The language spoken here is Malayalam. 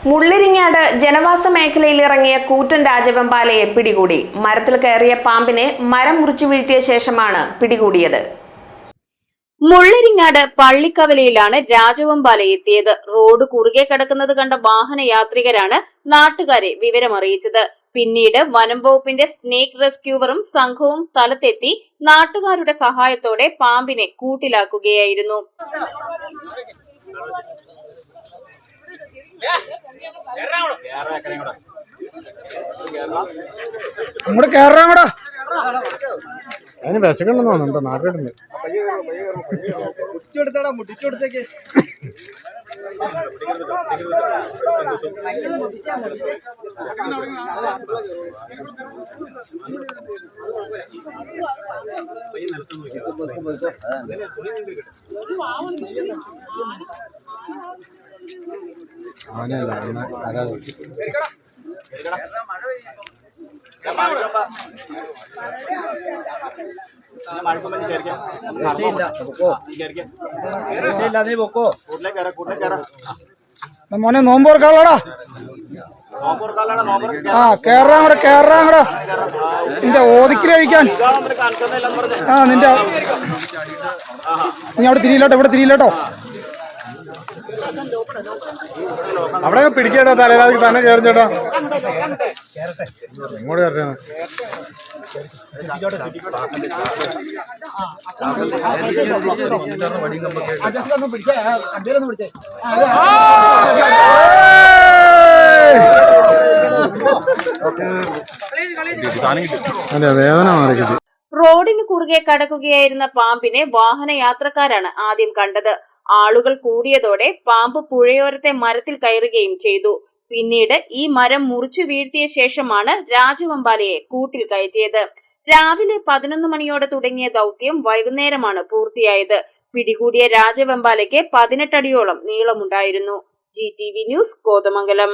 മുള്ളിരിങ്ങാട് ജനവാസ മേഖലയിൽ ഇറങ്ങിയ കൂറ്റൻ രാജവെമ്പാലയെ പിടികൂടി. മരത്തിൽ കയറിയ പാമ്പിനെ മരം മുറിച്ചു വീഴ്ത്തിയ ശേഷമാണ് പിടികൂടിയത്. മുള്ളിരിങ്ങാട് പള്ളിക്കവലയിലാണ് രാജവെമ്പാല എത്തിയത്. റോഡ് കുറുകെ കിടക്കുന്നത് കണ്ട വാഹന യാത്രികരാണ് നാട്ടുകാരെ വിവരമറിയിച്ചത്. പിന്നീട് വനം വകുപ്പിന്റെ സ്നേക് റെസ്ക്യൂവറും സംഘവും സ്ഥലത്തെത്തി നാട്ടുകാരുടെ സഹായത്തോടെ പാമ്പിനെ കൂട്ടിലാക്കുകയായിരുന്നു. അതിന് വിശക്കണ്ടെന്നോ നാട്ടിലുണ്ട്. മോനെ നോമ്പോർക്കാളാടാ. കേറാങ്ങടാ നിന്റെ ഓതിക്കല് കഴിക്കാൻ. നിന്റെ നീ അവിടെ തിരിയില്ലോട്ടോ, ഇവിടെ തിരിയില്ലോട്ടോ. അവിടെ പിടിക്കേട്ടോ, തലയിലാക്കി തന്നെ കയറും ചേട്ടാ. ഇങ്ങോട്ട് കയറേ. വേദന മാറിക്കിട്ടി. റോഡിന് കുറുകെ കടക്കുകയായിരുന്ന പാമ്പിനെ വാഹന യാത്രക്കാരാണ് ആദ്യം കണ്ടത്. ആളുകൾ കൂടിയതോടെ പാമ്പ് പുഴയോരത്തെ മരത്തിൽ കയറുകയും ചെയ്തു. പിന്നീട് ഈ മരം മുറിച്ചു വീഴ്ത്തിയ ശേഷമാണ് രാജവെമ്പാലയെ കൂട്ടിൽ കയറ്റിയത്. രാവിലെ 11 മണിയോടെ തുടങ്ങിയ ദൗത്യം വൈകുന്നേരമാണ് പൂർത്തിയായത്. പിടികൂടിയ രാജവെമ്പാലയ്ക്ക് 18 അടിയോളം നീളമുണ്ടായിരുന്നു. GTV news, Kothamangalam.